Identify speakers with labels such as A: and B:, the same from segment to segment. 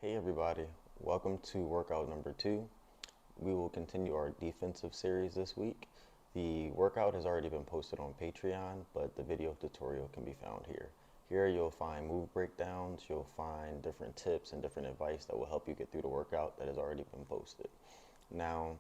A: Hey everybody, welcome to workout number 2. We will continue our defensive series this week. The workout has already been posted on Patreon, but the video tutorial can be found here. Here you'll find move breakdowns, you'll find different tips and different advice that will help you get through the workout that has already been posted. Now,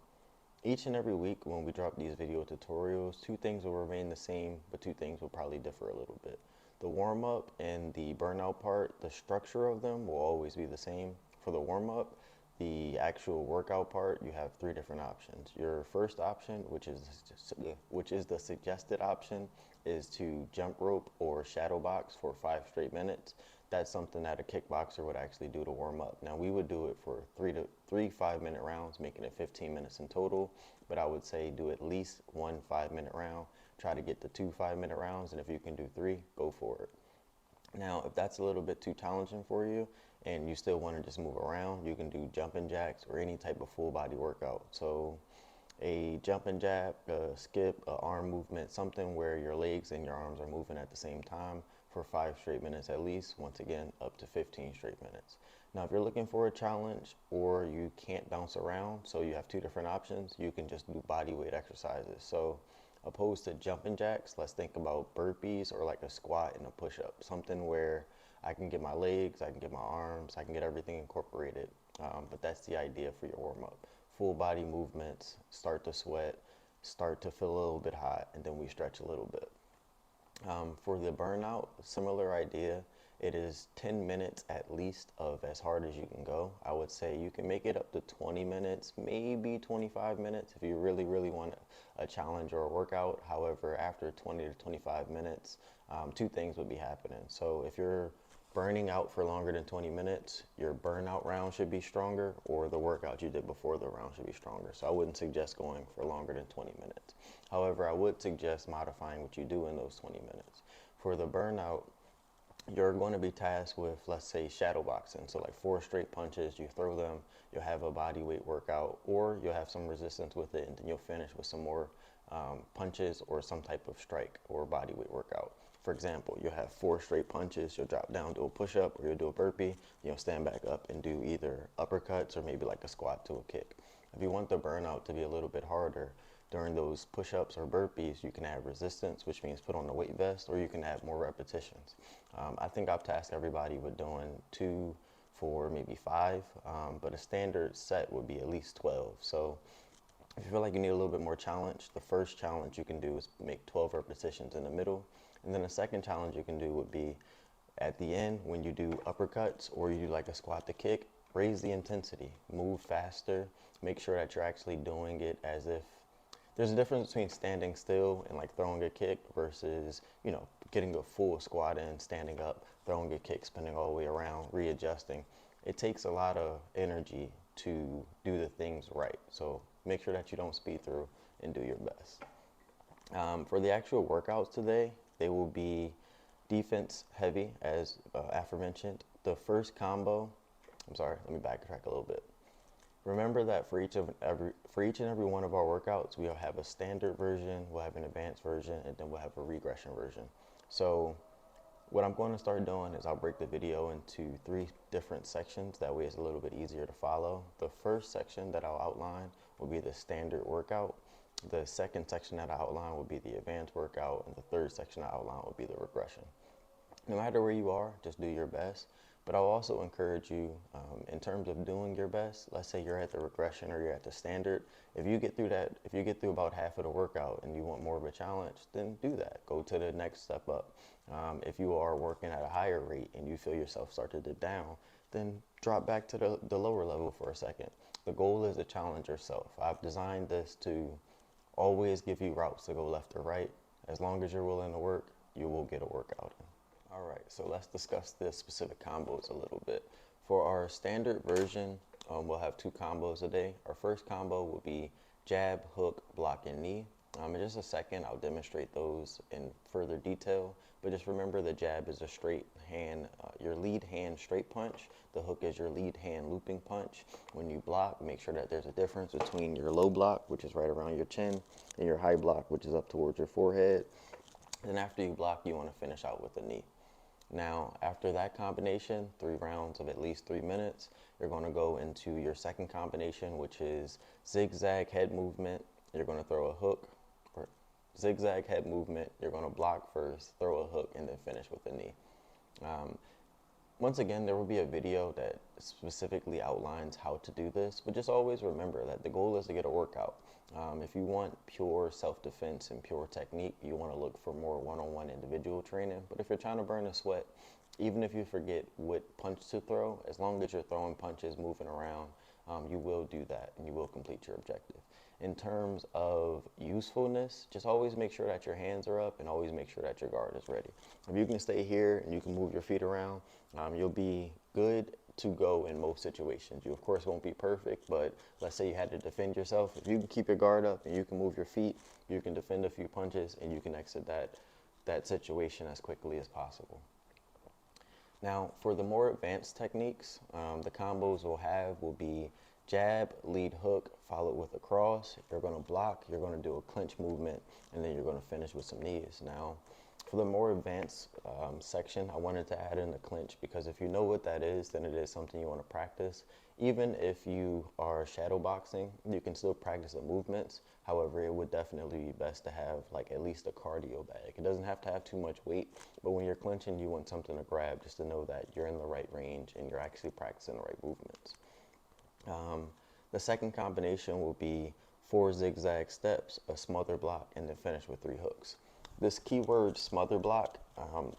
A: each and every week when we drop these video tutorials, two things will remain the same, but two things will probably differ a little bit. The warm-up and the burnout part, the structure of them will always be the same. For the warm-up, the actual workout part, you have three different options. Your first option, which is the suggested option, is to jump rope or shadow box for 5 straight minutes. That's something that a kickboxer would actually do to warm up. Now we would do it for three 5-minute rounds, making it 15 minutes in total. But I would say do at least one 5-minute round. Try to get to 2 5-minute rounds, and if you can do 3, go for it. Now, if that's a little bit too challenging for you and you still want to just move around, you can do jumping jacks or any type of full body workout. So a jumping jack, a skip, a arm movement, something where your legs and your arms are moving at the same time for 5 straight minutes at least, once again, up to 15 straight minutes. Now, if you're looking for a challenge or you can't bounce around, so you have two different options, you can just do body weight exercises. So opposed to jumping jacks, let's think about burpees or like a squat and a push-up, something where I can get my legs, I can get my arms, I can get everything incorporated. But that's the idea for your warm-up. Full body movements, start to sweat, start to feel a little bit hot, and then we stretch a little bit. For the burnout, similar idea. It is 10 minutes at least of as hard as you can go. I would say you can make it up to 20 minutes, maybe 25 minutes if you really, really want a challenge or a workout. However, after 20 to 25 minutes, two things would be happening. So if you're burning out for longer than 20 minutes, your burnout round should be stronger, or the workout you did before the round should be stronger. So I wouldn't suggest going for longer than 20 minutes. However, I would suggest modifying what you do in those 20 minutes. For the burnout, you're going to be tasked with, let's say, shadow boxing. So like 4 straight punches, you throw them, you'll have a body weight workout, or you'll have some resistance with it, and then you'll finish with some more punches or some type of strike or body weight workout. For example, you'll have 4 straight punches, you'll drop down, do a push-up, or you'll do a burpee, you'll stand back up and do either uppercuts or maybe like a squat to a kick. If you want the burnout to be a little bit harder, during those push-ups or burpees, you can add resistance, which means put on the weight vest, or you can add more repetitions. I think I've tasked everybody with doing 2, 4, maybe 5, but a standard set would be at least 12. So if you feel like you need a little bit more challenge, the first challenge you can do is make 12 repetitions in the middle. And then the second challenge you can do would be at the end when you do uppercuts or you do like a squat to kick, raise the intensity, move faster, make sure that you're actually doing it as if there's a difference between standing still and like throwing a kick versus, getting a full squat in, standing up, throwing a kick, spinning all the way around, readjusting. It takes a lot of energy to do the things right. So make sure that you don't speed through and do your best. For the actual workouts today, they will be defense heavy, as aforementioned. The first combo, let me backtrack a little bit. Remember that for each and every one of our workouts, we'll have a standard version, we'll have an advanced version, and then we'll have a regression version. So what I'm going to start doing is I'll break the video into 3 different sections. That way it's a little bit easier to follow. The first section that I'll outline will be the standard workout. The second section that I'll outline will be the advanced workout. And the third section I'll outline will be the regression. No matter where you are, just do your best. But I'll also encourage you, in terms of doing your best, let's say you're at the regression or you're at the standard, if you get through about half of the workout and you want more of a challenge, then do that. Go to the next step up. If you are working at a higher rate and you feel yourself start to dip down, then drop back to the lower level for a second. The goal is to challenge yourself. I've designed this to always give you routes to go left or right. As long as you're willing to work, you will get a workout in. All right, so let's discuss the specific combos a little bit. For our standard version, we'll have 2 combos a day. Our first combo will be jab, hook, block, and knee. In just a second, I'll demonstrate those in further detail. But just remember the jab is a straight hand, your lead hand straight punch. The hook is your lead hand looping punch. When you block, make sure that there's a difference between your low block, which is right around your chin, and your high block, which is up towards your forehead. Then after you block, you want to finish out with the knee. Now, after that combination, 3 rounds of at least 3 minutes, you're going to go into your second combination, which is zigzag head movement. You're going to throw a hook, or zigzag head movement. You're going to block first, throw a hook, and then finish with a knee. Um, Once again, there will be a video that specifically outlines how to do this, but just always remember that the goal is to get a workout. If you want pure self-defense and pure technique, you want to look for more one-on-one individual training. But if you're trying to burn a sweat, even if you forget what punch to throw, as long as you're throwing punches, moving around, you will do that and you will complete your objective. In terms of usefulness, just always make sure that your hands are up and always make sure that your guard is ready. If you can stay here and you can move your feet around, you'll be good to go in most situations. You of course won't be perfect, but let's say you had to defend yourself. If you can keep your guard up and you can move your feet, you can defend a few punches and you can exit that situation as quickly as possible. Now, for the more advanced techniques, the combos will be jab, lead hook, followed with a cross. You're going to block, you're going to do a clinch movement, and then you're going to finish with some knees. Now, for the more advanced section, I wanted to add in the clinch because if you know what that is, then it is something you want to practice. Even if you are shadow boxing, you can still practice the movements. However, it would definitely be best to have like at least a cardio bag. It doesn't have to have too much weight, but when you're clinching, you want something to grab just to know that you're in the right range and you're actually practicing the right movements. The second combination will be 4 zigzag steps, a smother block, and then finish with 3 hooks. This keyword smother block,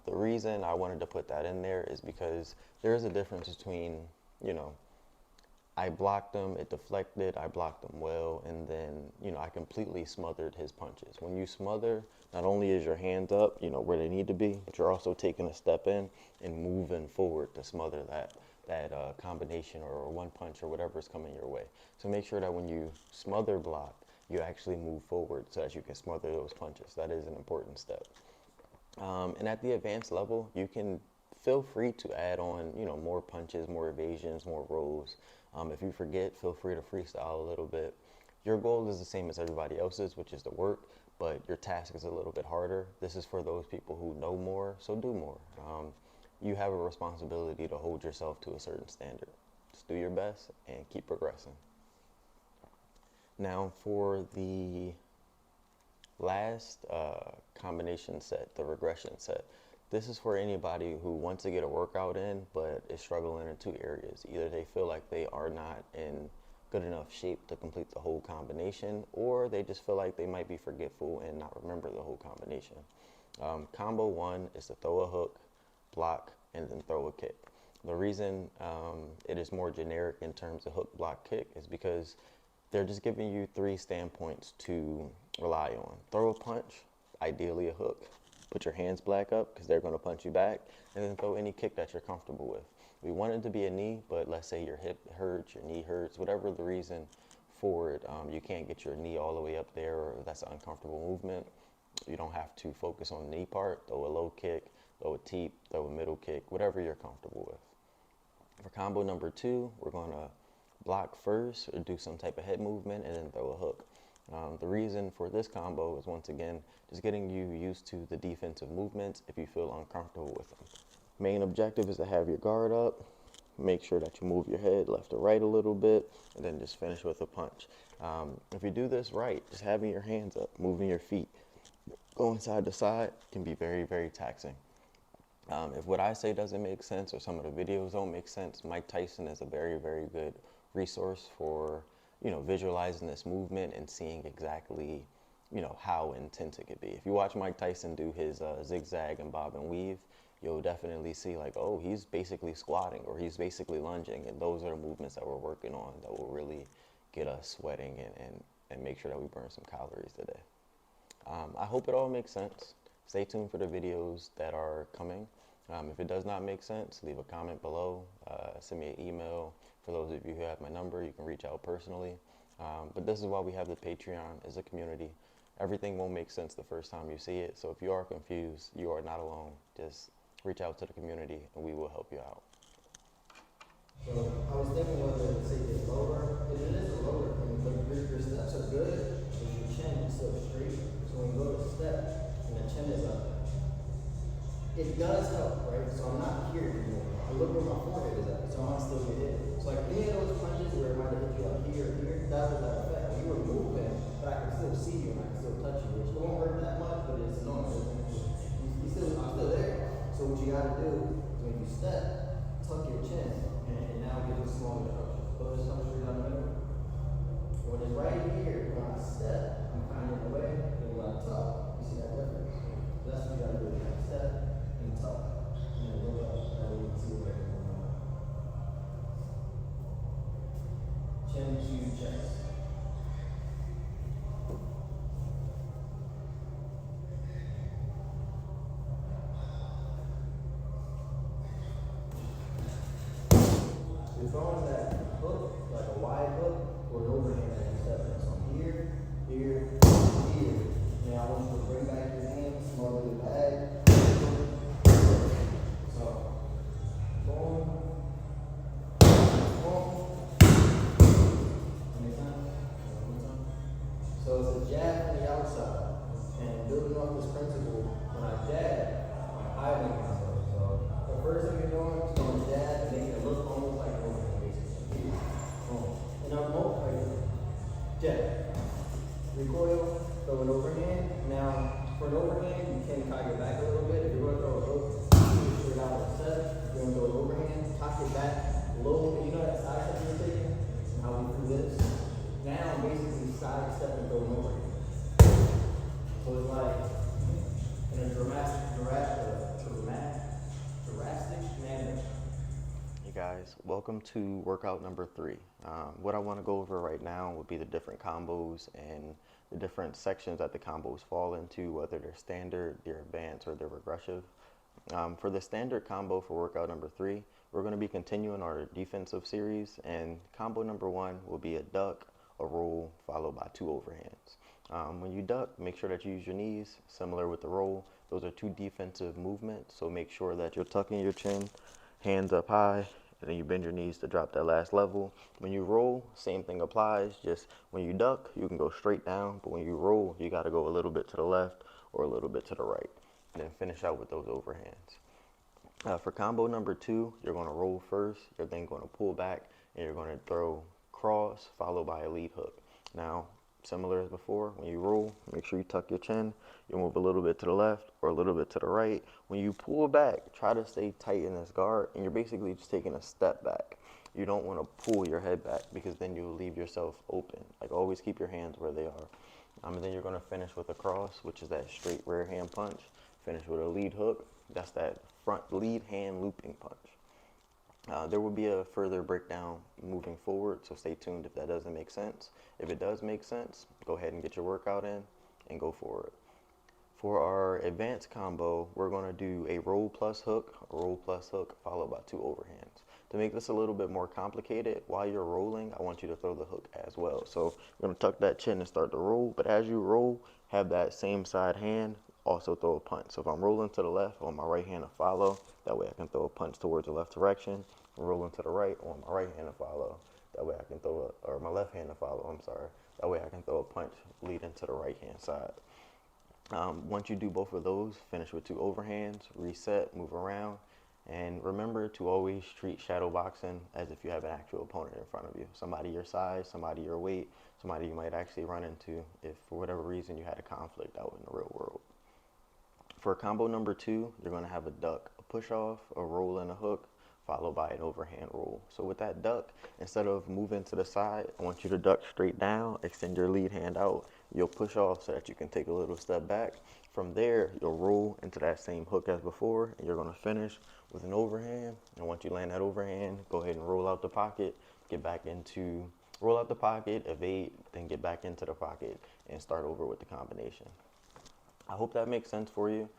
A: the reason I wanted to put that in there is because there is a difference between, I blocked him, it deflected, I blocked him well, and then, I completely smothered his punches. When you smother, not only is your hands up, where they need to be, but you're also taking a step in and moving forward to smother that combination or one punch or whatever is coming your way. So make sure that when you smother block, you actually move forward so that you can smother those punches. That is an important step. And at the advanced level, you can feel free to add on, more punches, more evasions, more rolls. If you forget, feel free to freestyle a little bit. Your goal is the same as everybody else's, which is to work, but your task is a little bit harder. This is for those people who know more, so do more. You have a responsibility to hold yourself to a certain standard. Just do your best and keep progressing. Now for the last combination set, the regression set, this is for anybody who wants to get a workout in but is struggling in 2 areas. Either they feel like they are not in good enough shape to complete the whole combination, or they just feel like they might be forgetful and not remember the whole combination. Combo 1 is to throw a hook, block, and then throw a kick. The reason it is more generic in terms of hook, block, kick is because they're just giving you 3 standpoints to rely on. Throw a punch, ideally a hook, put your hands back up because they're going to punch you back, and then throw any kick that you're comfortable with. We want it to be a knee, but let's say your hip hurts, your knee hurts, whatever the reason for it, you can't get your knee all the way up there, or that's an uncomfortable movement. You don't have to focus on the knee part. Throw a low kick, throw a teep, throw a middle kick, whatever you're comfortable with. For combo number 2, we're going to block first or do some type of head movement and then throw a hook. The reason for this combo is, once again, just getting you used to the defensive movements if you feel uncomfortable with them. Main objective is to have your guard up, make sure that you move your head left or right a little bit, and then just finish with a punch. If you do this right, just having your hands up, moving your feet, going side to side can be very, very taxing. If what I say doesn't make sense or some of the videos don't make sense, Mike Tyson is a very, very good resource for, visualizing this movement and seeing exactly, how intense it could be. If you watch Mike Tyson do his zigzag and bob and weave, you'll definitely see like, oh, he's basically squatting or he's basically lunging. And those are the movements that we're working on that will really get us sweating and make sure that we burn some calories today. I hope it all makes sense. Stay tuned for the videos that are coming. If it does not make sense, leave a comment below. Send me an email. For those of you who have my number, you can reach out personally. But this is why we have the Patreon as a community. Everything won't make sense the first time you see it. So if you are confused, you are not alone. Just reach out to the community and we will help you out.
B: So I was thinking whether to take it lower. It is a lower thing, but your steps are good, but your chin is still straight. So when you go to step and the chin is up, it does help, right? So I'm not here anymore. I look where my forehead is at, so I might still get hit. So like any of those punches where it might have hit you like here or here, that was that effect. Like you were moving, but I can still see you and I can still touch you, which it won't hurt that much, but it's annoying. I'm still there. So what you gotta do is when you step, tuck your chin, and now get those small instructions. Put this come straight down the middle. When it's right here, when I step, I'm kind of in the way, and when I tuck, you see that difference? That's what you gotta do. You gotta step and tuck. And then look up. That way you can see where it's going on. Chin to chest. You're throwing that hook, like a wide hook, or an overhand as you step in. So here, here, here. Now I want you to bring back your hands, smother the bag. So, boom, boom. Anytime? So it's a jab from the outside. And building off this principle, when I jab, I'm hiding myself. So the first thing you're doing is going to jab and making it look almost like an overhand, basically. Boom. And I'm both right here. Jab. Recoil, throw an overhand. Now, for an overhand, you can cock it back a little bit. If you're going to throw a hook, straight out with a set. You're going to throw an overhand, cock it back low. You know that side step you're taking? And how we do this? Now, I'm basically side step and throw an overhand. So it's like in a drastic manner.
A: Hey guys, welcome to workout number 3. What I want to go over right now would be the different combos and the different sections that the combos fall into, whether they're standard, they're advanced, or they're regressive. For the standard combo for workout number 3, we're going to be continuing our defensive series, and combo number 1 will be a duck, a roll, followed by 2 overhands. When you duck, make sure that you use your knees, similar with the roll. Those are 2 defensive movements, so make sure that you're tucking your chin, hands up high, and then you bend your knees to drop that last level. When you roll, same thing applies, just when you duck, you can go straight down, but when you roll, you got to go a little bit to the left or a little bit to the right, and then finish out with those overhands. For combo number 2, you're going to roll first, you're then going to pull back, and you're going to throw cross followed by a lead hook. Now, similar as before, when you roll, make sure you tuck your chin. You move a little bit to the left or a little bit to the right. When you pull back, try to stay tight in this guard, and you're basically just taking a step back. You don't want to pull your head back because then you'll leave yourself open. Like, always keep your hands where they are. And then you're going to finish with a cross, which is that straight rear hand punch. Finish with a lead hook. That's that front lead hand looping punch. There will be a further breakdown moving forward, so stay tuned if that doesn't make sense. If it does make sense, go ahead and get your workout in and go for it. For our advanced combo, we're going to do a roll plus hook, followed by 2 overhands. To make this a little bit more complicated, while you're rolling, I want you to throw the hook as well. So you're going to tuck that chin and start to roll, but as you roll, have that same side hand also throw a punch. So if I'm rolling to the left, I want my right hand to follow. That way I can throw a punch towards the left direction. I'm rolling to the right, I want my right hand to follow. That way I can throw or my left hand to follow, I'm sorry. That way I can throw a punch leading to the right hand side. Once you do both of those, finish with 2 overhands, reset, move around, and remember to always treat shadow boxing as if you have an actual opponent in front of you. Somebody your size, somebody your weight, somebody you might actually run into if for whatever reason you had a conflict out in the real world. For combo number 2, you're going to have a duck, a push off, a roll, and a hook, followed by an overhand roll. So with that duck, instead of moving to the side, I want you to duck straight down, extend your lead hand out. You'll push off so that you can take a little step back. From there, you'll roll into that same hook as before, and you're going to finish with an overhand. And once you land that overhand, go ahead and roll out the pocket, roll out the pocket, evade, then get back into the pocket, and start over with the combination. I hope that makes sense for you.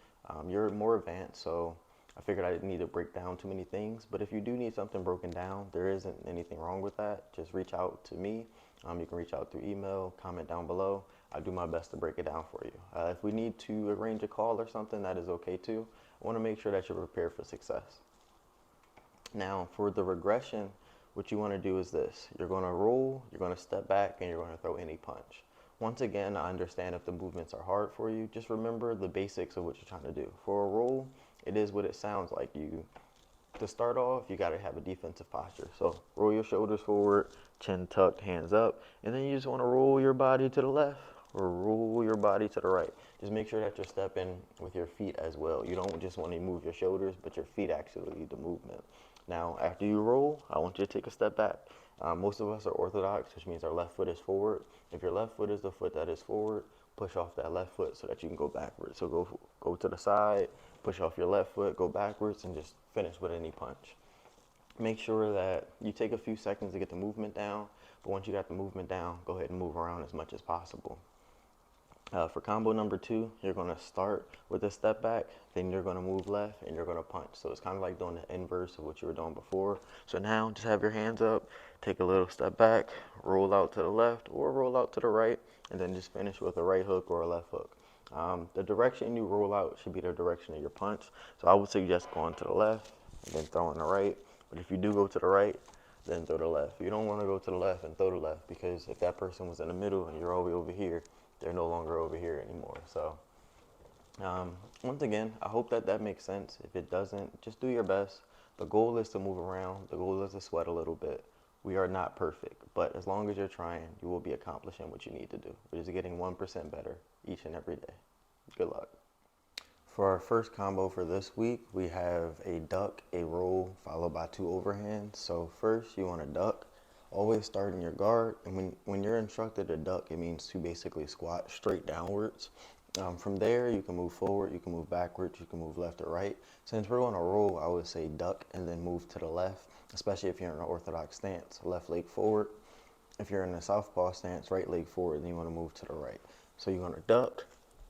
A: You're more advanced, so I figured I didn't need to break down too many things. But if you do need something broken down, there isn't anything wrong with that. Just reach out to me. You can reach out through email, comment down below. I'll do my best to break it down for you. If we need to arrange a call or something, that is okay too. I want to make sure that you're prepared for success. Now, for the regression, what you want to do is this. You're going to roll, you're going to step back, and you're going to throw any punch. Once again, I understand if the movements are hard for you. Just remember the basics of what you're trying to do. For a roll, it is what it sounds like. To start off, you got to have a defensive posture. So roll your shoulders forward, chin tucked, hands up, and then you just want to roll your body to the left or roll your body to the right. Just make sure that you're stepping with your feet as well. You don't just want to move your shoulders, but your feet actually lead the movement. Now, after you roll, I want you to take a step back. Most of us are orthodox, which means our left foot is forward. If your left foot is the foot that is forward, push off that left foot so that you can go backwards. So go to the side, push off your left foot, go backwards, and just finish with any punch. Make sure that you take a few seconds to get the movement down, but once you got the movement down, go ahead and move around as much as possible. For combo number 2, you're going to start with a step back, then you're going to move left, and you're going to punch. So it's kind of like doing the inverse of what you were doing before. So now just have your hands up, take a little step back, roll out to the left or roll out to the right, and then just finish with a right hook or a left hook. The direction you roll out should be the direction of your punch. So I would suggest going to the left and then throwing the right. But if you do go to the right, then throw the left. You don't want to go to the left and throw the left, because if that person was in the middle and you're all the way over here, they're no longer over here anymore. So once again, I hope that makes sense. If it doesn't, just do your best. The goal is to move around. The goal is to sweat a little bit. We are not perfect, but as long as you're trying, you will be accomplishing what you need to do, which is getting 1% better each and every day. Good luck. For our first combo for this week, we have a duck, a roll, followed by 2 overhands. So first, you want to duck. Always start in your guard, and when you're instructed to duck, it means to basically squat straight downwards. From there, you can move forward, you can move backwards, you can move left or right. Since we're on a roll, I would say duck and then move to the left, especially if you're in an orthodox stance, left leg forward. If you're in a southpaw stance, right leg forward, then you want to move to the right. So you're going to duck,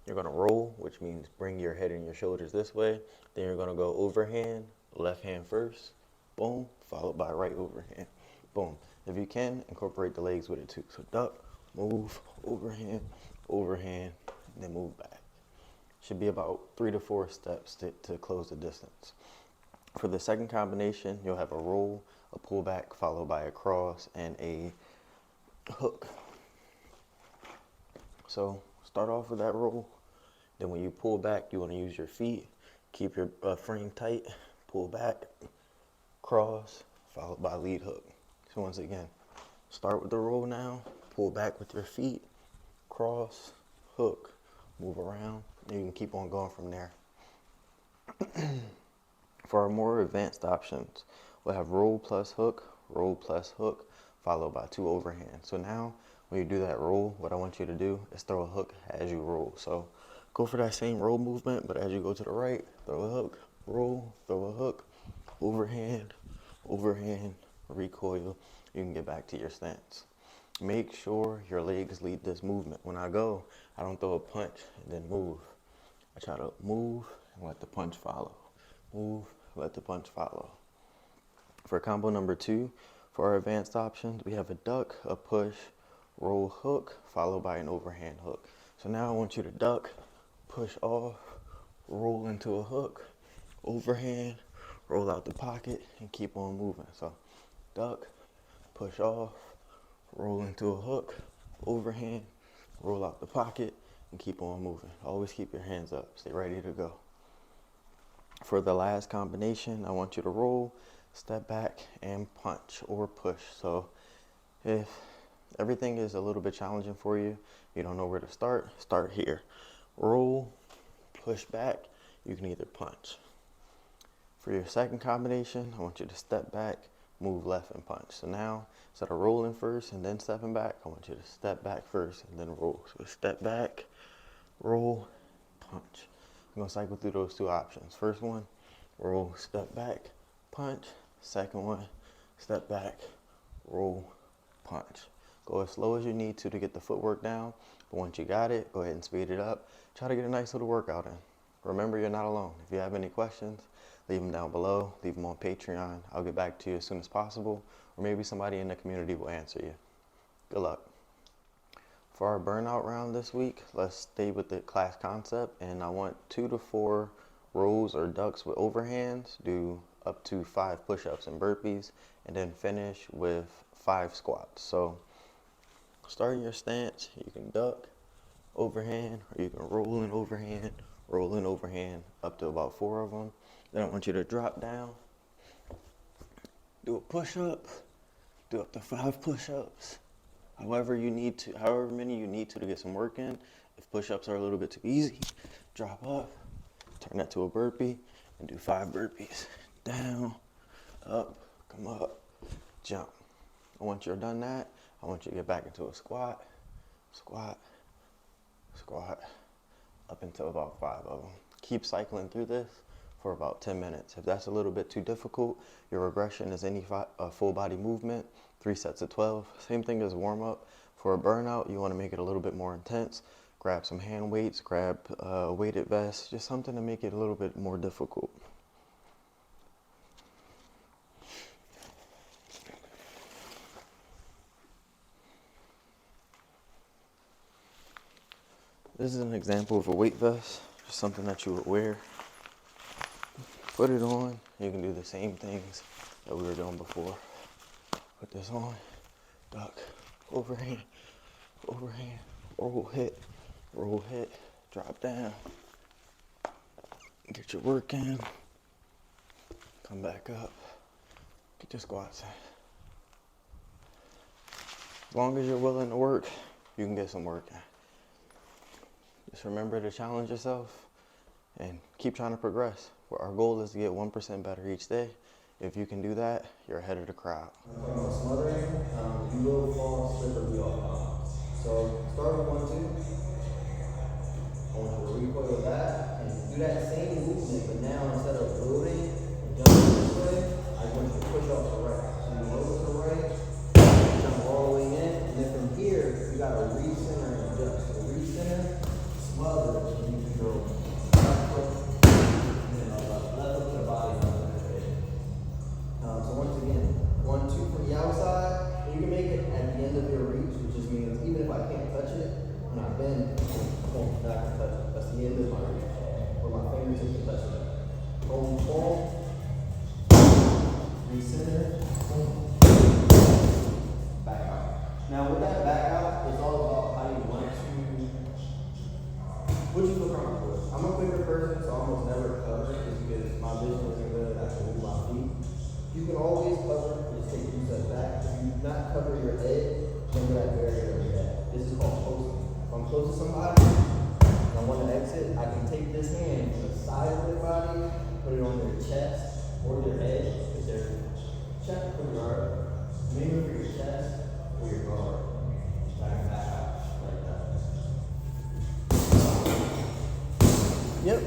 A: you're going to roll, which means bring your head and your shoulders this way. Then you're going to go overhand, left hand first, boom, followed by right overhand, boom. If you can, incorporate the legs with it too. So duck, move, overhand, overhand, then move back. Should be about 3 to 4 steps to close the distance. For the second combination, you'll have a roll, a pullback, followed by a cross, and a hook. So start off with that roll. Then when you pull back, you want to use your feet. Keep your frame tight, pull back, cross, followed by lead hook. So once again, start with the roll now, pull back with your feet, cross, hook, move around, and you can keep on going from there. For our more advanced options, we'll have roll plus hook, followed by 2 overhands. So now, when you do that roll, what I want you to do is throw a hook as you roll. So go for that same roll movement, but as you go to the right, throw a hook, roll, throw a hook, overhand, overhand, recoil, you can get back to your stance. Make sure your legs lead this movement. When I go, I don't throw a punch and then move. I try to move and let the punch follow. Move, let the punch follow. For combo number 2, for our advanced options, we have a duck, a push, roll hook, followed by an overhand hook. So now I want you to duck, push off, roll into a hook, overhand, roll out the pocket, and keep on moving. So duck, push off, roll into a hook, overhand, roll out the pocket, and keep on moving. Always keep your hands up. Stay ready to go. For the last combination, I want you to roll, step back, and punch or push. So if everything is a little bit challenging for you, you don't know where to start here. Roll, push back, you can either punch. For your second combination, I want you to step back, move left, and punch. So now, instead of rolling first and then stepping back, I want you to step back first and then roll. So step back, roll, punch. I'm going to cycle through those 2 options. First one, roll, step back, punch. Second one, step back, roll, punch. Go as slow as you need to get the footwork down, but once you got it, go ahead and speed it up. Try to get a nice little workout in. Remember, you're not alone. If you have any questions, leave them down below, leave them on Patreon. I'll get back to you as soon as possible, or maybe somebody in the community will answer you. Good luck. For our burnout round this week, let's stay with the class concept, and I want 2 to 4 rolls or ducks with overhands, do up to 5 push-ups and burpees, and then finish with 5 squats. So start in your stance, you can duck, overhand, or you can roll in overhand, up to about 4 of them. Then I want you to drop down, do a push-up, do up to 5 push-ups, however many you need to get some work in. If push-ups are a little bit too easy, drop up, turn that to a burpee, and do 5 burpees. Down, up, come up, jump. And once you're done that, I want you to get back into a squat, squat, squat, up until about 5 of them. Keep cycling through this for about 10 minutes. If that's a little bit too difficult, your regression is any full body movement, 3 sets of 12. Same thing as warm up. For a burnout, you want to make it a little bit more intense. Grab some hand weights, grab a weighted vest, just something to make it a little bit more difficult. This is an example of a weight vest, just something that you would wear. Put it on. You can do the same things that we were doing before. Put this on, duck, overhand, roll hit, drop down. Get your work in. Come back up. Get your squats in. As long as you're willing to work, you can get some work in. Just remember to challenge yourself and keep trying to progress. Our goal is to get 1% better each day. If you can do that, you're ahead of the crowd.
B: Smothering, you will fall, slip, or be off. So start with 1, 2. I want you to recoil that and do that same movement, but now instead of loading and jumping this way, I want you to push off the right. So you load to the right, jump all the way in, and then from here, you got to recenter and adjust. So recenter, smother, and you can go left foot, and then left foot to the body, and then the head. So once again, 1, 2 from the outside, and you can make it at the end of your reach, which just means even if I can't touch it, when I bend, boom, I can touch it. That's the end of my reach, where my fingertips can touch it. Boom, boom, recenter, boom, back out. Now with that back out, it's all about how you want to, what you feel comfortable with. I'm a quicker person, so I almost never cover just because my vision isn't good, I can move my feet. You can always cover, just take 2 steps back. If you do not cover your head, remember that barrier of your head. This is called posting. If I'm close to somebody and I want to exit, I can take this hand to the side of their body, put it on their chest or their head, because they're check for your guard. Maybe for your chest or your guard. Back out like that. Yep.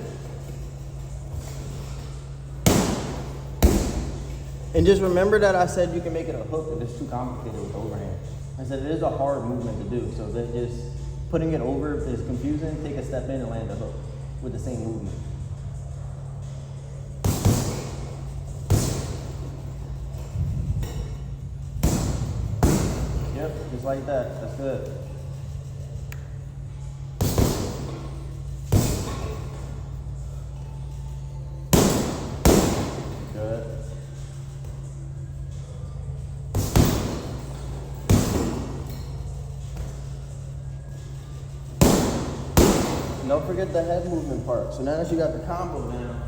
B: And just remember that I said you can make it a hook if it's too complicated with overhand. I said it is a hard movement to do, so that just putting it over is confusing. Take a step in and land a hook with the same movement. Yep, just like that. That's good. Good. And don't forget the head movement part. So now that you got the combo down,